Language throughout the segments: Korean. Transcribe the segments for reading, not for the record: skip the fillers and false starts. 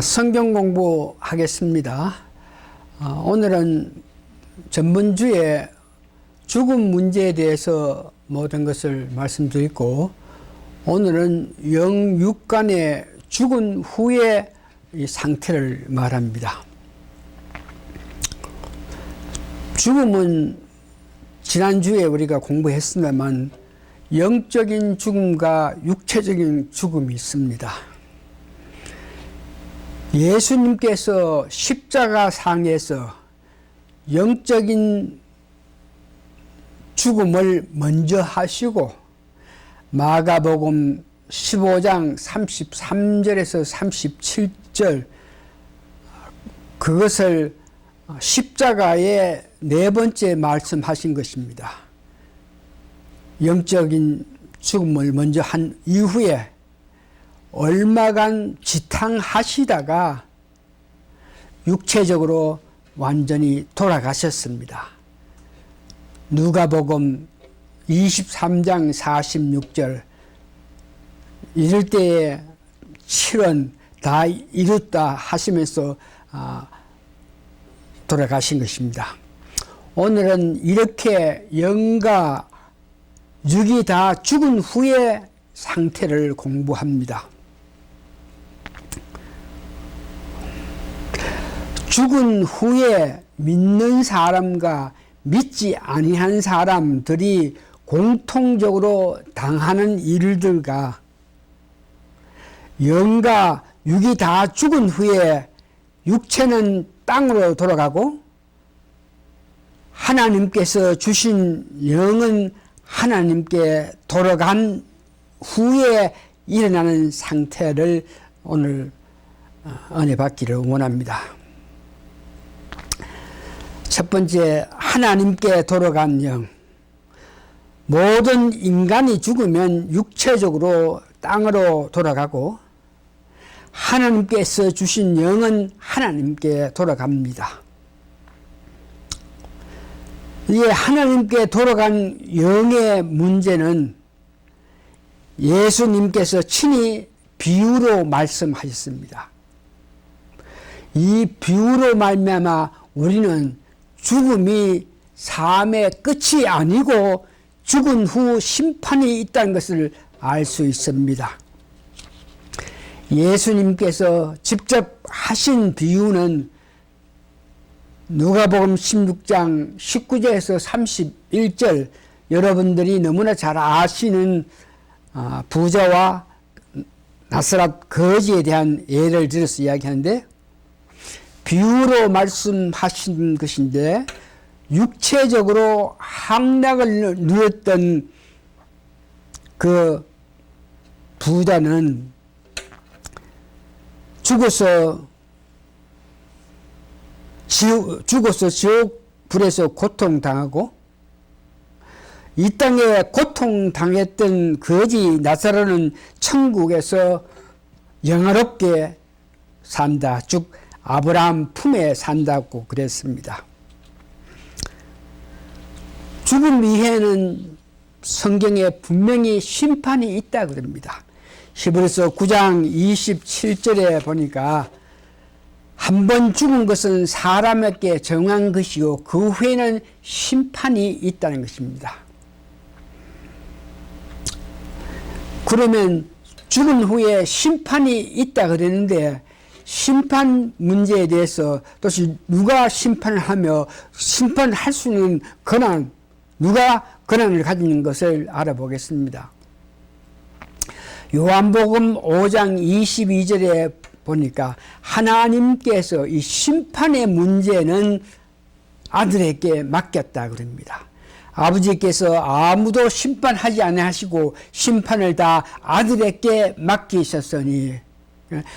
성경 공부하겠습니다. 오늘은 전번주에 죽음 문제에 대해서 모든 것을 말씀드리고, 오늘은 영육간의 죽은 후의 이 상태를 말합니다. 죽음은 지난주에 우리가 공부했습니다만 영적인 죽음과 육체적인 죽음이 있습니다. 예수님께서 십자가상에서 영적인 죽음을 먼저 하시고 마가복음 15장 33절에서 37절 그것을 십자가의 네 번째 말씀하신 것입니다. 영적인 죽음을 먼저 한 이후에 얼마간 지탕하시다가 육체적으로 완전히 돌아가셨습니다. 누가복음 23장 46절 이럴 때에 7원 다 이뤘다 하시면서 돌아가신 것입니다. 오늘은 이렇게 영과 육이 다 죽은 후의 상태를 공부합니다. 죽은 후에 믿는 사람과 믿지 아니한 사람들이 공통적으로 당하는 일들과 영과 육이 다 죽은 후에 육체는 땅으로 돌아가고 하나님께서 주신 영은 하나님께 돌아간 후에 일어나는 상태를 오늘 은혜 받기를 원합니다. 첫 번째, 하나님께 돌아간 영. 모든 인간이 죽으면 육체적으로 땅으로 돌아가고 하나님께서 주신 영은 하나님께 돌아갑니다. 이 하나님께 돌아간 영의 문제는 예수님께서 친히 비유로 말씀하셨습니다. 이 비유로 말미암아 우리는 죽음이 삶의 끝이 아니고 죽은 후 심판이 있다는 것을 알 수 있습니다. 예수님께서 직접 하신 비유는 누가복음 16장 19절에서 31절 여러분들이 너무나 잘 아시는 부자와 나사렛 거지에 대한 예를 들어서 이야기하는데, 비유로 말씀하신 것인데 육체적으로 향락을 누렸던 그 부자는 죽어서 지옥 불에서 고통당하고, 이 땅에 고통당했던 거지 나사로는 천국에서 영화롭게 산다, 즉 아브라함 품에 산다고 그랬습니다. 죽음 이후에는 성경에 분명히 심판이 있다 그럽니다. 히브리서 9장 27절에 보니까 한 번 죽은 것은 사람에게 정한 것이요 그 후에는 심판이 있다는 것입니다. 그러면 죽은 후에 심판이 있다 그랬는데, 심판 문제에 대해서 또시 누가 심판을 하며 심판할 수 있는 권한, 누가 권한을 가지는 것을 알아보겠습니다. 요한복음 5장 22절에 보니까 하나님께서 이 심판의 문제는 아들에게 맡겼다 그럽니다. 아버지께서 아무도 심판하지 아니하시고 심판을 다 아들에게 맡기셨으니,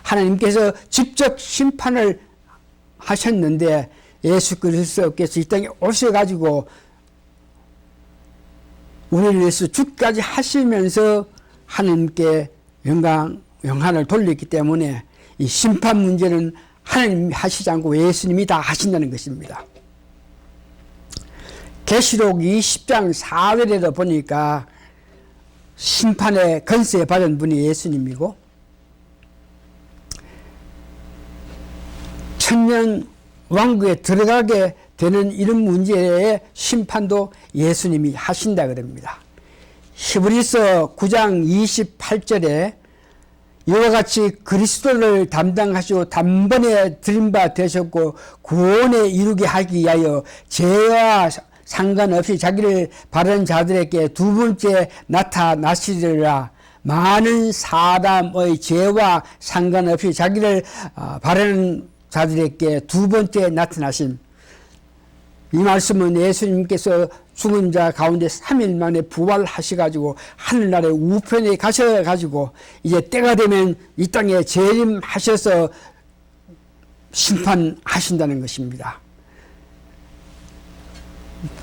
하나님께서 직접 심판을 하셨는데 예수 그리스도께서 이 땅에 오셔가지고 우리를 위해서 죽까지 하시면서 하나님께 영광을 돌렸기 때문에 이 심판 문제는 하나님이 하시지 않고 예수님이 다 하신다는 것입니다. 계시록 20장 4절에도 보니까 심판의 권세 받은 분이 예수님이고, 천년 왕국에 들어가게 되는 이런 문제의 심판도 예수님이 하신다 그럽니다. 히브리서 9장 28절에 이와 같이 그리스도를 담당하시고 단번에 드린 바 되셨고 구원에 이루게 하기 위하여 죄와 상관없이 자기를 바르는 자들에게 두 번째 나타나시리라. 많은 사람의 죄와 상관없이 자기를 바르는 자들에게 두 번째 나타나신 이 말씀은 예수님께서 죽은 자 가운데 3일 만에 부활하셔가지고 하늘나라의 우편에 가셔가지고 이제 때가 되면 이 땅에 재림하셔서 심판하신다는 것입니다.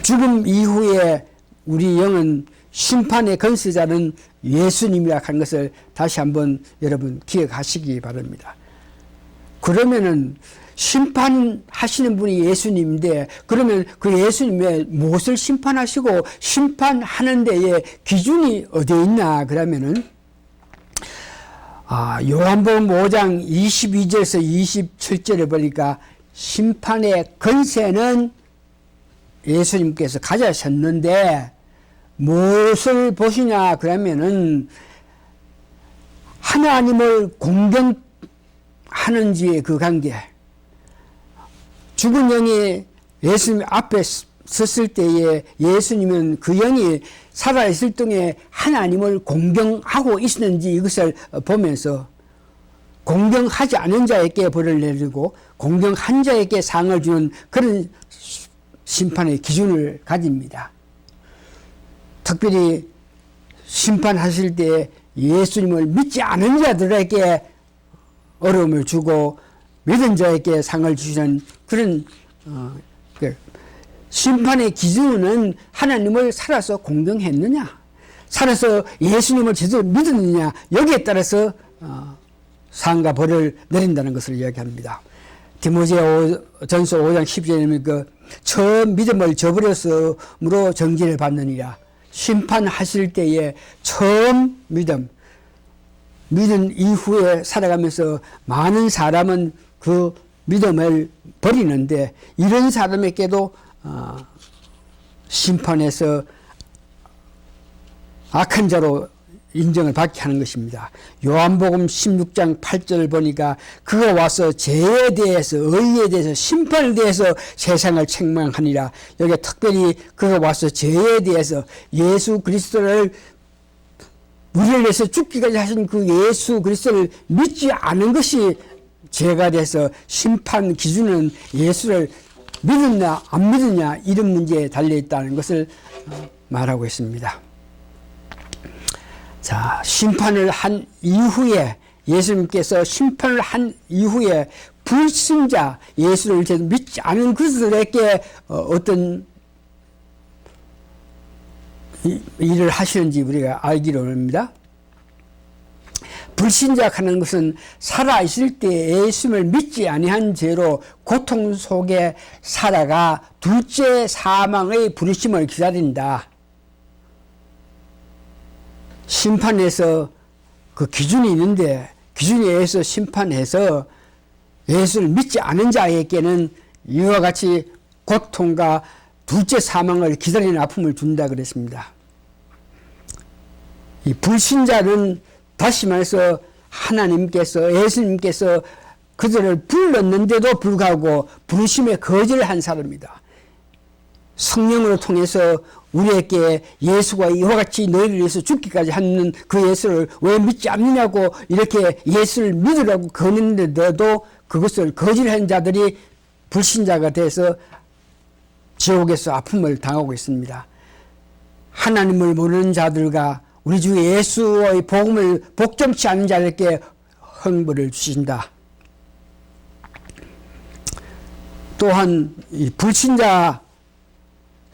죽음 이후에 우리 영은 심판의 건세자는 예수님이라 하는 것을 다시 한번 여러분 기억하시기 바랍니다. 그러면은 심판하시는 분이 예수님인데 그러면 그 예수님의 무엇을 심판하시고 심판하는 데에 기준이 어디에 있나 그러면은 요한복음 5장 22절에서 27절에 보니까 심판의 건세는 예수님께서 가져셨는데 무엇을 보시냐 그러면은 하나님을 공경하는지의 그 관계. 죽은 영이 예수님 앞에 섰을 때에 예수님은 그 영이 살아있을 동에 하나님을 공경하고 있었는지 이것을 보면서 공경하지 않은 자에게 벌을 내리고 공경한 자에게 상을 주는 그런 심판의 기준을 가집니다. 특별히 심판하실 때 예수님을 믿지 않은 자들에게 어려움을 주고 믿은 자에게 상을 주시는 그런 심판의 기준은 하나님을 살아서 공경했느냐, 살아서 예수님을 제대로 믿었느냐 여기에 따라서 상과 벌을 내린다는 것을 이야기합니다. 디모데전서 5장 10절에 그 처음 믿음을 저버렸으므로 정죄를 받느니라. 심판하실 때에 처음 믿은 이후에 살아가면서 많은 사람은 그 믿음을 버리는데 이런 사람에게도 심판에서 악한 자로 인정을 받게 하는 것입니다. 요한복음 16장 8절을 보니까 그가 와서 죄에 대해서 의에 대해서 심판에 대해서 세상을 책망하니라. 여기 특별히 그가 와서 죄에 대해서 예수 그리스도를 우리를 위해서 죽기까지 하신 그 예수 그리스도를 믿지 않은 것이 죄가 돼서 심판 기준은 예수를 믿느냐 안 믿느냐 이런 문제에 달려있다는 것을 말하고 있습니다. 자, 심판을 한 이후에 예수님께서 심판을 한 이후에 불신자 예수를 믿지 않은 그들에게 어떤 일을 하시는지 우리가 알기로 합니다. 불신자하는 것은 살아있을 때 예수님을 믿지 아니한 죄로 고통 속에 살아가 둘째 사망의 부르심을 기다린다. 심판에서 그 기준이 있는데 기준에 의해서 심판해서 예수를 믿지 않은 자에게는 이와 같이 고통과 둘째 사망을 기다리는 아픔을 준다 그랬습니다. 이 불신자는 다시 말해서 하나님께서 예수님께서 그들을 불렀는데도 불구하고 부르심에 거절한 사람입니다. 성령으로 통해서 우리에게 예수가 이와 같이 너희를 위해서 죽기까지 하는 그 예수를 왜 믿지 않느냐고 이렇게 예수를 믿으라고 권했는데도 그것을 거절한 자들이 불신자가 돼서 지옥에서 아픔을 당하고 있습니다. 하나님을 모르는 자들과 우리 주 예수의 복음을 복종치 않는 자들에게 형벌을 주신다. 또한 이 불신자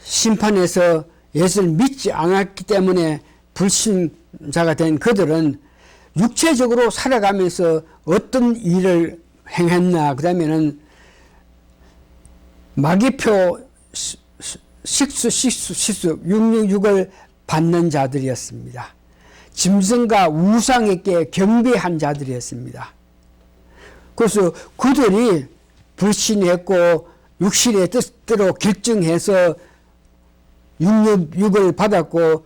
심판에서 예수를 믿지 않았기 때문에 불신자가 된 그들은 육체적으로 살아가면서 어떤 일을 행했나 그러면은 마귀표 식수 666을 받는 자들이었습니다. 짐승과 우상에게 경배한 자들이었습니다. 그래서 그들이 불신했고 육신의 뜻대로 결정해서 육을 받았고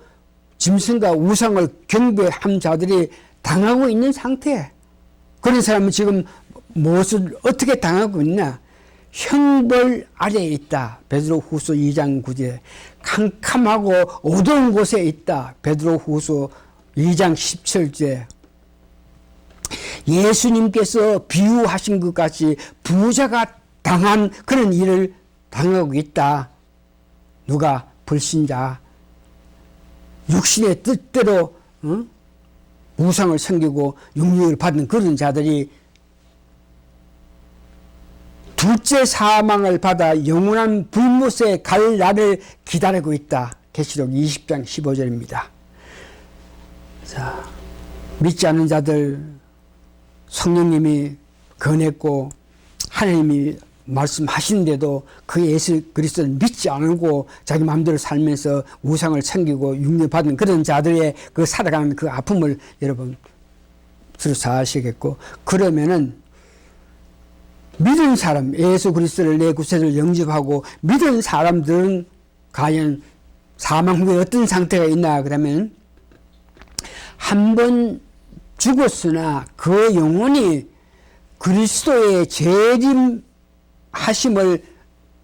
짐승과 우상을 경배한 자들이 당하고 있는 상태. 그런 사람은 지금 무엇을 어떻게 당하고 있나? 형벌 아래에 있다. 베드로후서 2장 9절. 캄캄하고 어두운 곳에 있다. 베드로후서 2장 17절. 예수님께서 비유하신 것 같이 부자가 당한 그런 일을 당하고 있다. 누가? 불신자. 육신의 뜻대로 우상을 섬기고 육육을 받는 그런 자들이 둘째 사망을 받아 영원한 불못에 갈 날을 기다리고 있다. 계시록 20장 15절입니다. 자, 믿지 않는 자들 성령님이 권했고 하나님이 말씀하시는데도 그 예수 그리스도를 믿지 않고 자기 마음대로 살면서 우상을 섬기고 육려받는 그런 자들의 그 살아가는 그 아픔을 여러분 스스로 아시겠고, 그러면은 믿은 사람, 예수 그리스도를 내 구세주를 영접하고 믿은 사람들은 과연 사망 후에 어떤 상태가 있나? 그러면 한 번 죽었으나 그 영혼이 그리스도의 재림하심을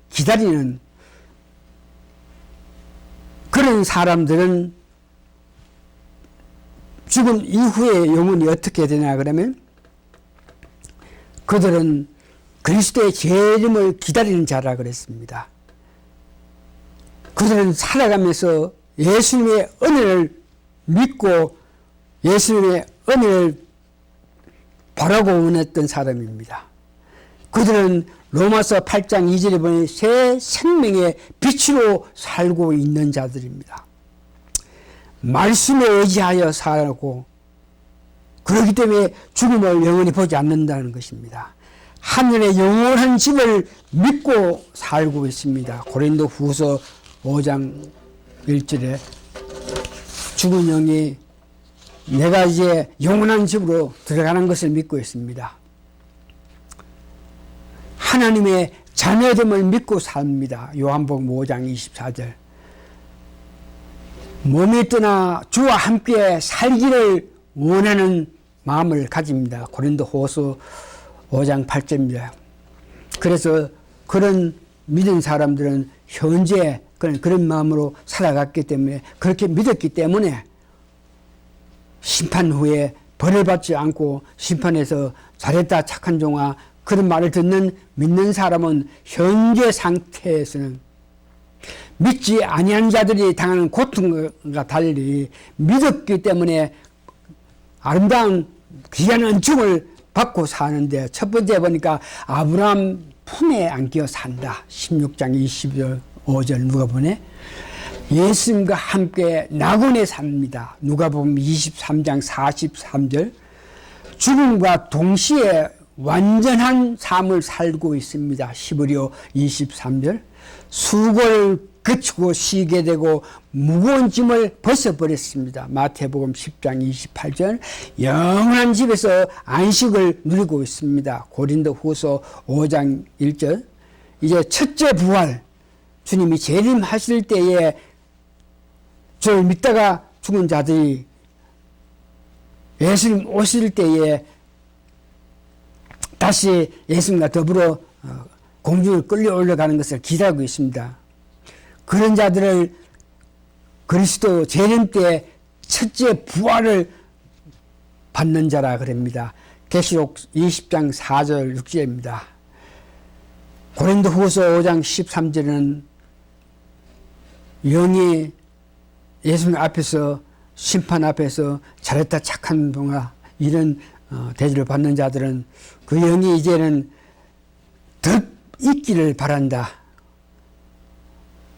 기다리는 그런 사람들은 죽은 이후에 영혼이 어떻게 되냐 그러면 그들은 그리스도의 재림을 기다리는 자라 그랬습니다. 그들은 살아가면서 예수님의 은혜를 믿고 예수님의 은혜를 바라고 원했던 사람입니다. 그들은 로마서 8장 2절에 보니 새 생명의 빛으로 살고 있는 자들입니다. 말씀에 의지하여 살고 그렇기 때문에 죽음을 영원히 보지 않는다는 것입니다. 하늘의 영원한 집을 믿고 살고 있습니다. 고린도 후서 5장 1절에 죽은 영이 내가 이제 영원한 집으로 들어가는 것을 믿고 있습니다. 하나님의 자녀됨을 믿고 삽니다. 요한복음 5장 24절. 몸이 떠나 주와 함께 살기를 원하는 마음을 가집니다. 고린도 후서 5장 8절입니다. 그래서 그런 믿은 사람들은 현재 그런 마음으로 살아갔기 때문에, 그렇게 믿었기 때문에 심판 후에 벌을 받지 않고 심판에서 잘했다 착한 종아 그런 말을 듣는 믿는 사람은 현재 상태에서는 믿지 아니한 자들이 당하는 고통과 달리 믿었기 때문에 아름다운 귀한 은총을 받고 사는데, 첫 번째 보니까 아브라함 품에 안겨 산다. 16장 25절 누가복음에 예수님과 함께 낙원에 삽니다. 누가복음 23장 43절. 죽음과 동시에 완전한 삶을 살고 있습니다. 히브리서 23절. 수고를 그치고 쉬게 되고 무거운 짐을 벗어버렸습니다. 마태복음 10장 28절. 영원한 집에서 안식을 누리고 있습니다. 고린도 후서 5장 1절. 이제 첫째 부활, 주님이 재림하실 때에 저를 믿다가 죽은 자들이 예수님 오실 때에 다시 예수님과 더불어 공중을 끌려 올라가는 것을 기다리고 있습니다. 그런 자들을 그리스도 재림 때 첫째 부활을 받는 자라 그럽니다. 계시록 20장 4절 6절입니다. 고린도 후서 5장 13절은 영이 예수님 앞에서 심판 앞에서 잘했다 착한 동아 이런 대접을 받는 자들은 그 영이 이제는 더 있기를 바란다.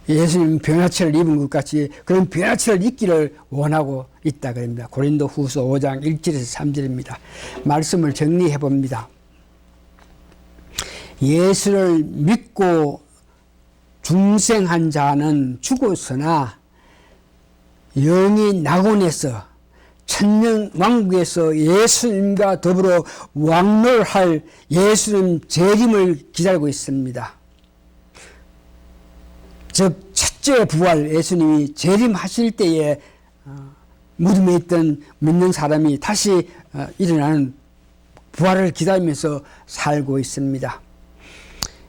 예수님 변화체를 입은 것 같이 그런 변화체를 입기를 원하고 있다 그럽니다. 고린도 후서 5장 1절에서 3절입니다. 말씀을 정리해 봅니다. 예수를 믿고 중생한 자는 죽었으나 영이 낙원에서 천년 왕국에서 예수님과 더불어 왕노할 예수님 재림을 기다리고 있습니다. 즉 첫째 부활, 예수님이 재림하실 때에 무덤에 있던 믿는 사람이 다시 일어나는 부활을 기다리면서 살고 있습니다.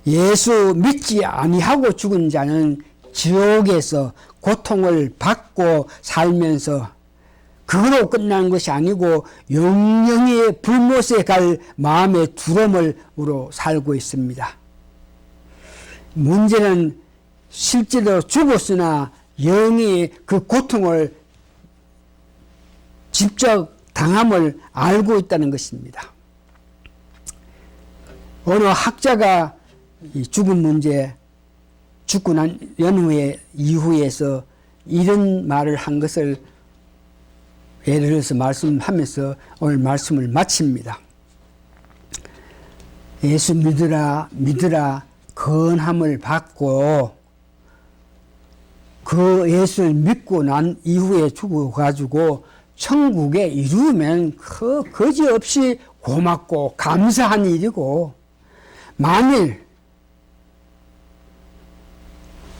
예수 믿지 아니하고 죽은 자는 지옥에서 고통을 받고 살면서 그거로 끝나는 것이 아니고 영영의 불못에 갈 마음의 두려움으로 살고 있습니다. 문제는 실제로 죽었으나 영이 그 고통을 직접 당함을 알고 있다는 것입니다. 어느 학자가 이 죽음 문제, 죽고 난 연후에 이후에서 이런 말을 한 것을 예를 들어서 말씀하면서 오늘 말씀을 마칩니다. 예수 믿으라 믿으라 건함을 받고 그 예수를 믿고 난 이후에 죽어가지고 천국에 이루면 그 거지없이 고맙고 감사한 일이고, 만일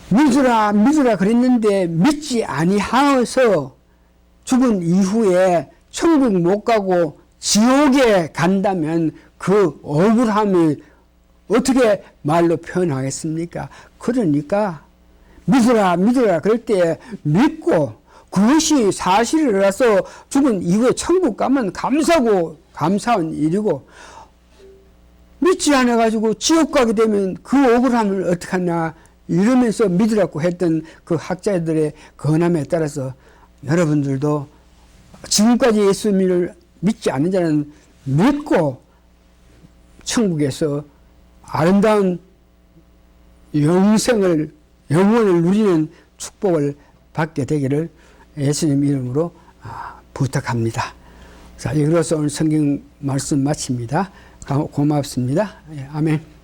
믿으라 믿으라 그랬는데 믿지 아니하여서 죽은 이후에 천국 못 가고 지옥에 간다면 그 억울함을 어떻게 말로 표현하겠습니까? 그러니까 믿으라 믿으라 그럴 때 믿고 그것이 사실이라서 죽은 이후에 천국 가면 감사하고 감사한 일이고, 믿지 않아 가지고 지옥 가게 되면 그 억울함을 어떻게 하냐 이러면서 믿으라고 했던 그 학자들의 권함에 따라서 여러분들도 지금까지 예수님을 믿지 않는 자는 믿고 천국에서 아름다운 영원을 누리는 축복을 받게 되기를 예수님 이름으로 부탁합니다. 자, 이로써 오늘 성경 말씀 마칩니다. 고맙습니다. 아멘.